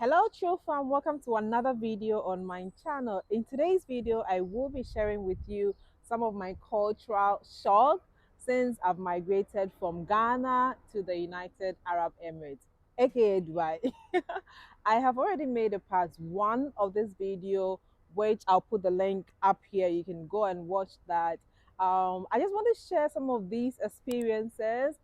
Hello true fam, welcome to another video on my channel. In today's video I will be sharing with you some of my cultural shock since I've migrated from Ghana to the United Arab Emirates, aka Dubai. I have already made a part one of this video, which I'll put the link up here. You can go and watch that. I just want to share some of these experiences,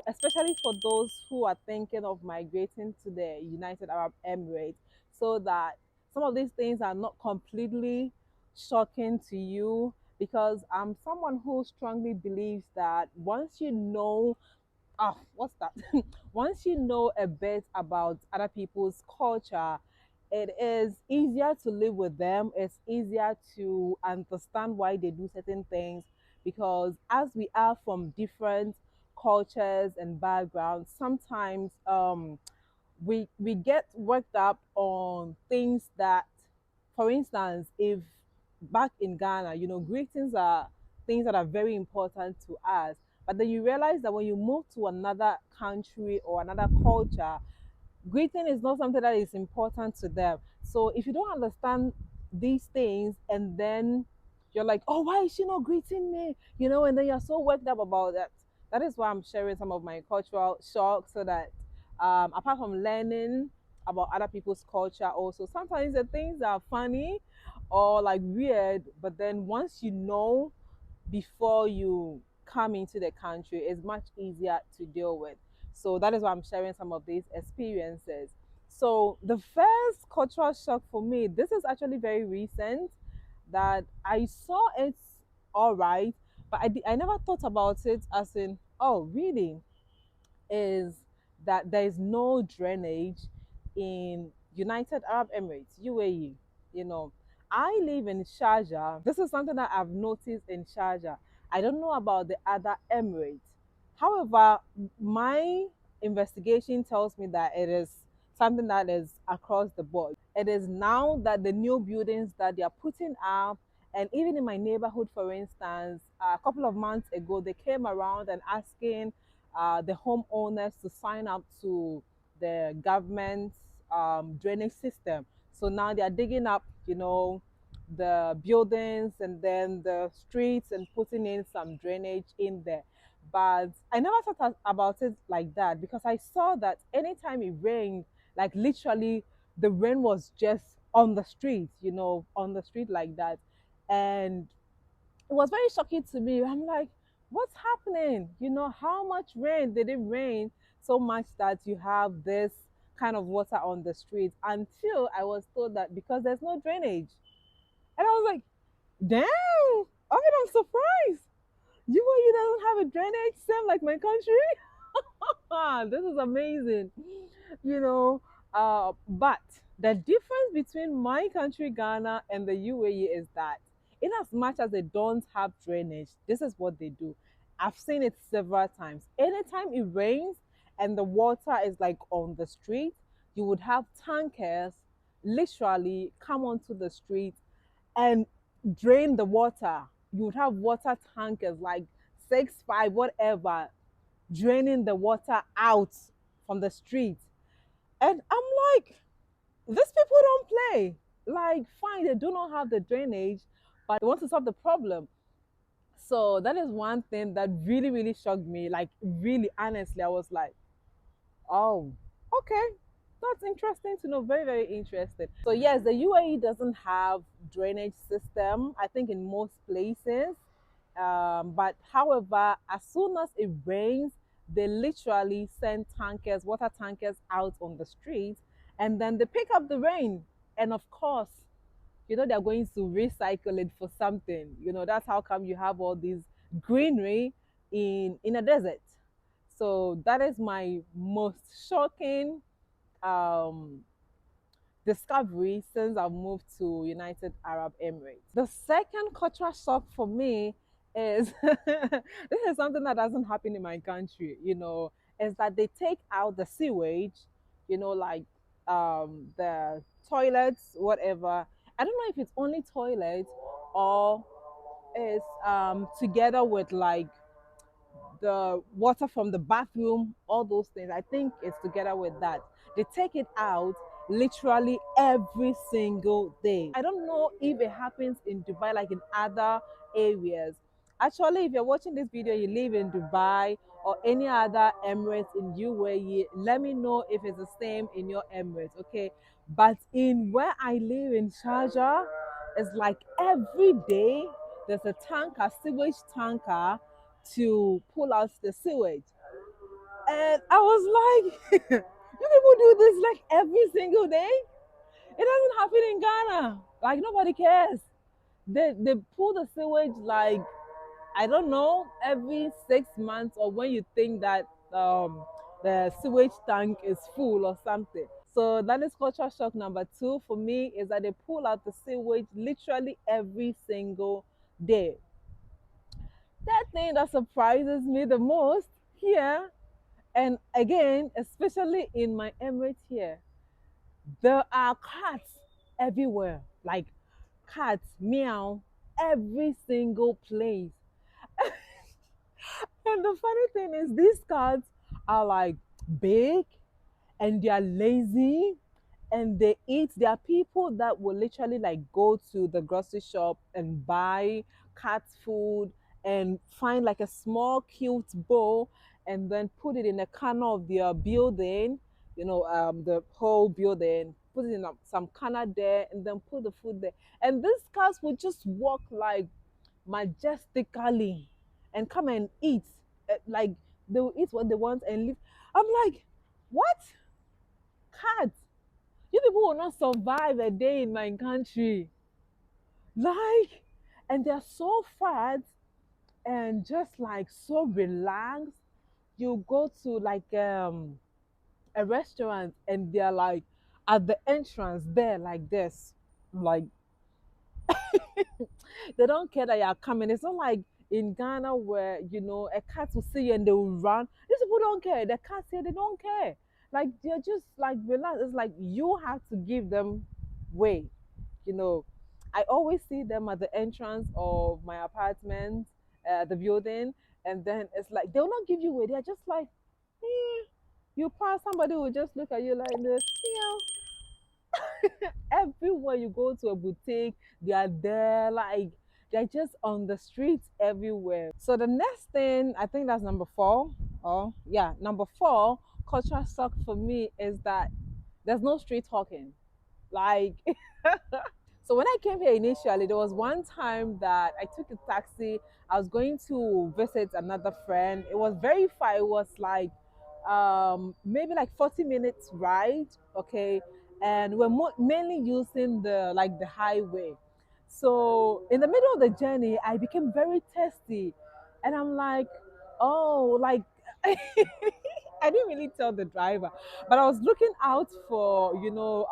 especially for those who are thinking of migrating to the United Arab Emirates, so that some of these things are not completely shocking to you. Because I'm someone who strongly believes that once you know, what's that? Once you know a bit about other people's culture, it is easier to live with them. It's easier to understand why they do certain things, because as we are from different cultures and backgrounds, sometimes we get worked up on things that, for instance, if back in Ghana, greetings are things that are very important to us. But then you realize that when you move to another country or another culture, greeting is not something that is important to them. So if you don't understand these things, and then you're like, oh, why is she not greeting me? And then you're so worked up about that. That is why I'm sharing some of my cultural shock, so that apart from learning about other people's culture, also sometimes the things are funny or like weird, but then once you know before you come into the country, it's much easier to deal with. So that is why I'm sharing some of these experiences. So the first cultural shock for me, this is actually very recent, that I saw it all right, but I never thought about it as in, oh, really? Is that there is no drainage in United Arab Emirates, UAE. You know, I live in Sharjah. This is something that I've noticed in Sharjah. I don't know about the other Emirates. However, my investigation tells me that it is something that is across the board. It is now that the new buildings that they are putting up, and even in my neighborhood, for instance, a couple of months ago, they came around and asking the homeowners to sign up to the government's drainage system. So now they are digging up, the buildings and then the streets and putting in some drainage in there. But I never thought about it like that, because I saw that anytime it rained, like literally the rain was just on the street, on the street like that. And it was very shocking to me. I'm like, what's happening? How much rain did it rain so much that you have this kind of water on the streets? Until I was told that because there's no drainage. And I was like, damn, I'm surprised. You doesn't have a drainage, same like my country. This is amazing. You know, but the difference between my country, Ghana, and the UAE is that, in as much as they don't have drainage, this is what they do. I've seen it several times. Anytime it rains and the water is like on the street, you would have tankers literally come onto the street and drain the water. You would have water tankers like six, five, whatever, draining the water out from the street. And I'm like, these people don't play. Like, fine, they do not have the drainage, but they want to solve the problem. So that is one thing that really, really shocked me. Like, really, honestly, I was like, oh, okay. That's interesting to know. Very, very interesting. So yes, the UAE doesn't have drainage system, I think, in most places. But however, as soon as it rains, they literally send tankers, water tankers out on the streets, and then they pick up the rain. And of course, they're going to recycle it for something. That's how come you have all this greenery in a desert. So that is my most shocking um, discovery since I've moved to United Arab Emirates. The second cultural shock for me is this is something that doesn't happen in my country, is that they take out the sewage, like the toilets, whatever. I don't know if it's only toilets or it's together with like the water from the bathroom, all those things. I think it's together with that. They take it out literally every single day. I don't know if it happens in Dubai like in other areas. Actually, if you're watching this video, you live in Dubai or any other Emirates in UAE, let me know if it's the same in your Emirates, okay? But in where I live in Sharjah, it's like every day there's a tanker, sewage tanker, to pull out the sewage. And I was like, you people do this like every single day? It doesn't happen in Ghana. Like nobody cares. They pull the sewage like, I don't know, every 6 months, or when you think that the sewage tank is full or something. So that is culture shock number two for me, is that they pull out the sewage literally every single day. That thing that surprises me the most here, and again, especially in my Emirates here, there are cats everywhere. Like cats meow every single place. And the funny thing is, these cats are like big and they are lazy and they eat. There are people that will literally like go to the grocery shop and buy cat food and find like a small cute bowl and then put it in a corner of their building, the whole building, put it in some corner there and then put the food there. And these cats will just walk like majestically and come and eat. Like they will eat what they want and leave. I'm like, what? Cats? You people will not survive a day in my country. Like, and they're so fat and just like so relaxed. You go to like a restaurant and they're like at the entrance there like this. Like they don't care that you're coming. It's not like in Ghana where a cat will see you and they will run. These people don't care. The cats here, they don't care. Like they're just like relaxed. It's like you have to give them way. you know, I always see them at the entrance of my apartment, the building, and then it's like they'll not give you way. They're just like, eh. You pass, somebody will just look at you like this. Everywhere you go to a boutique, they are there. Like they're just on the streets everywhere. So the next thing, I think that's number four. Oh yeah, number four, cultural shock for me is that there's no street talking. Like so when I came here initially, there was one time that I took a taxi. I was going to visit another friend. It was very far. It was like maybe like 40 minutes ride, okay? And we're mainly using the highway. So in the middle of the journey, I became very thirsty. And I'm like, oh, like I didn't really tell the driver, but I was looking out for,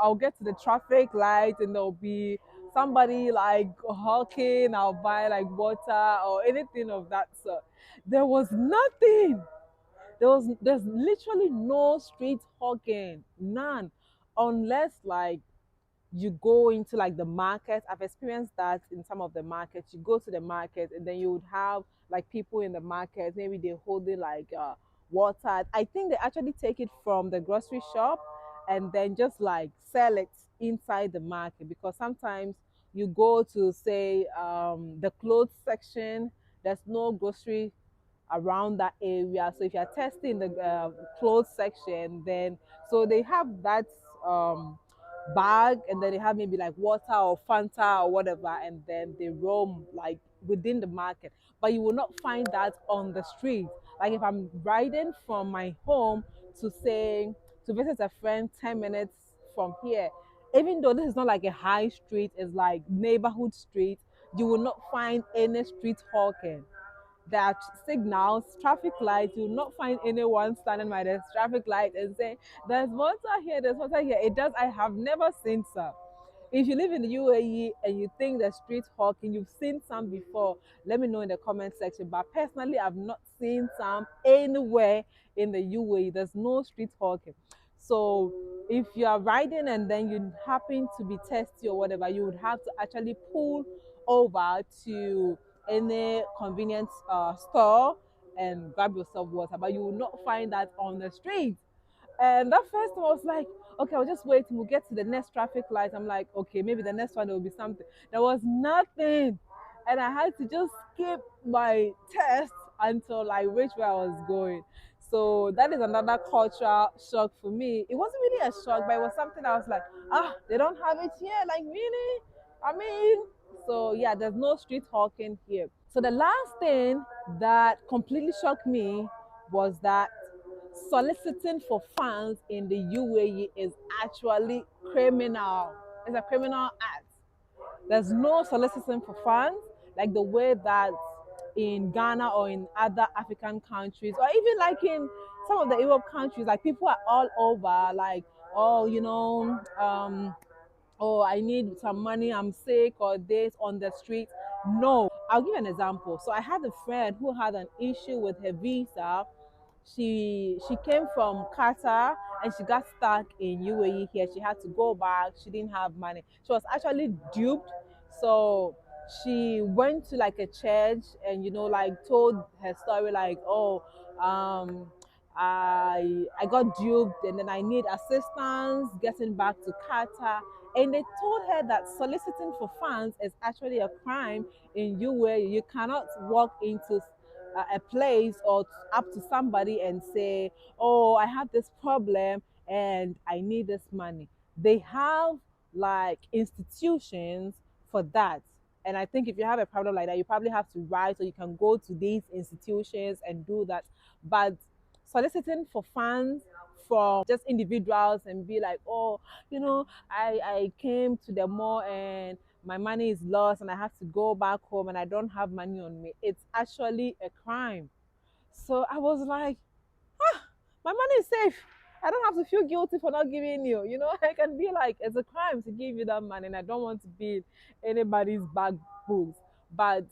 I'll get to the traffic light and there'll be somebody like hawking, I'll buy like water or anything of that sort. There was nothing. There's literally no street hawking, none, unless like you go into like the market. I've experienced that in some of the markets. You go to the market and then you would have like people in the market, maybe they're holding like water. I think they actually take it from the grocery shop and then just like sell it inside the market, because sometimes you go to say the clothes section, there's no grocery around that area. So if you're testing the clothes section, then so they have that bag, and then they have maybe like water or Fanta or whatever, and then they roam like within the market. But you will not find that on the street. Like if I'm riding from my home to say to visit a friend 10 minutes from here, even though this is not like a high street, it's like neighborhood street, you will not find any street hawking. There are signals, traffic lights. You will not find anyone standing by the traffic light and saying, "There's water here, there's water here." It does. I have never seen some. If you live in the UAE and you think the street hawking, you've seen some before, let me know in the comment section. But personally, I've not seen some anywhere in the UAE. There's no street hawking. So if you are riding and then you happen to be thirsty or whatever, you would have to actually pull over to any convenience store and grab yourself water. But you will not find that on the street. And that first time I was like, Okay, I'll just wait. We'll get to the next traffic light. I'm like, okay, maybe the next one there will be something. There was nothing. And I had to just skip my test until I reached where I was going. So that is another cultural shock for me. It wasn't really a shock, but it was something I was like, they don't have it here. Like, really? I mean, so yeah, there's no street hawking here. So the last thing that completely shocked me was that soliciting for funds in the UAE is actually criminal. It's a criminal act. There's no soliciting for funds like the way that in Ghana or in other African countries, or even like in some of the Europe countries, like people are all over, like, oh, oh, I need some money, I'm sick, or this on the street. No, I'll give you an example. So I had a friend who had an issue with her visa. She came from Qatar and she got stuck in UAE here. She had to go back. She didn't have money. She was actually duped. So she went to like a church and like told her story like, oh, um, I got duped and then I need assistance getting back to Qatar. And they told her that soliciting for funds is actually a crime in UAE. You cannot walk into a place or up to somebody and say, oh, I have this problem and I need this money. They have like institutions for that. And I think if you have a problem like that, you probably have to write, or you can go to these institutions and do that. But soliciting for funds from just individuals and be like, oh, I came to the mall and my money is lost and I have to go back home and I don't have money on me. It's actually a crime. So I was like, my money is safe. I don't have to feel guilty for not giving you. I can be like, it's a crime to give you that money, and I don't want to be in anybody's bag books. But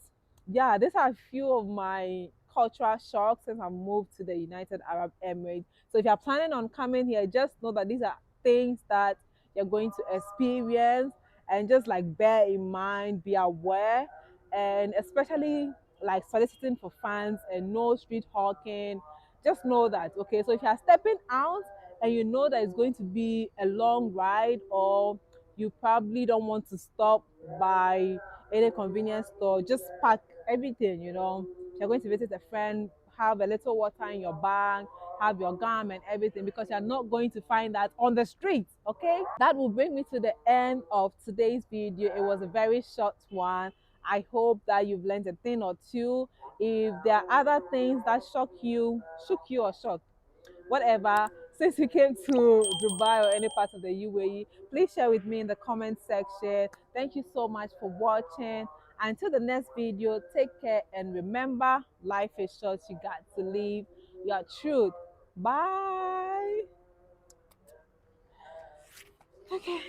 yeah, these are a few of my cultural shocks since I moved to the United Arab Emirates. So if you're planning on coming here, just know that these are things that you're going to experience, and just like bear in mind, be aware, and especially like soliciting for funds and no street hawking. Just know that, okay, so if you're stepping out and you know that it's going to be a long ride, or you probably don't want to stop by any convenience store, just pack everything. If you're going to visit a friend, have a little water in your bag, have your gum and everything, because you're not going to find that on the streets. Okay, that will bring me to the end of today's video. It was a very short one. I hope that you've learned a thing or two. If there are other things that shook you or shocked, whatever, since you came to Dubai or any part of the UAE, please share with me in the comment section. Thank you so much for watching. Until the next video, take care, and remember, life is short. You got to live your truth. Bye. Okay.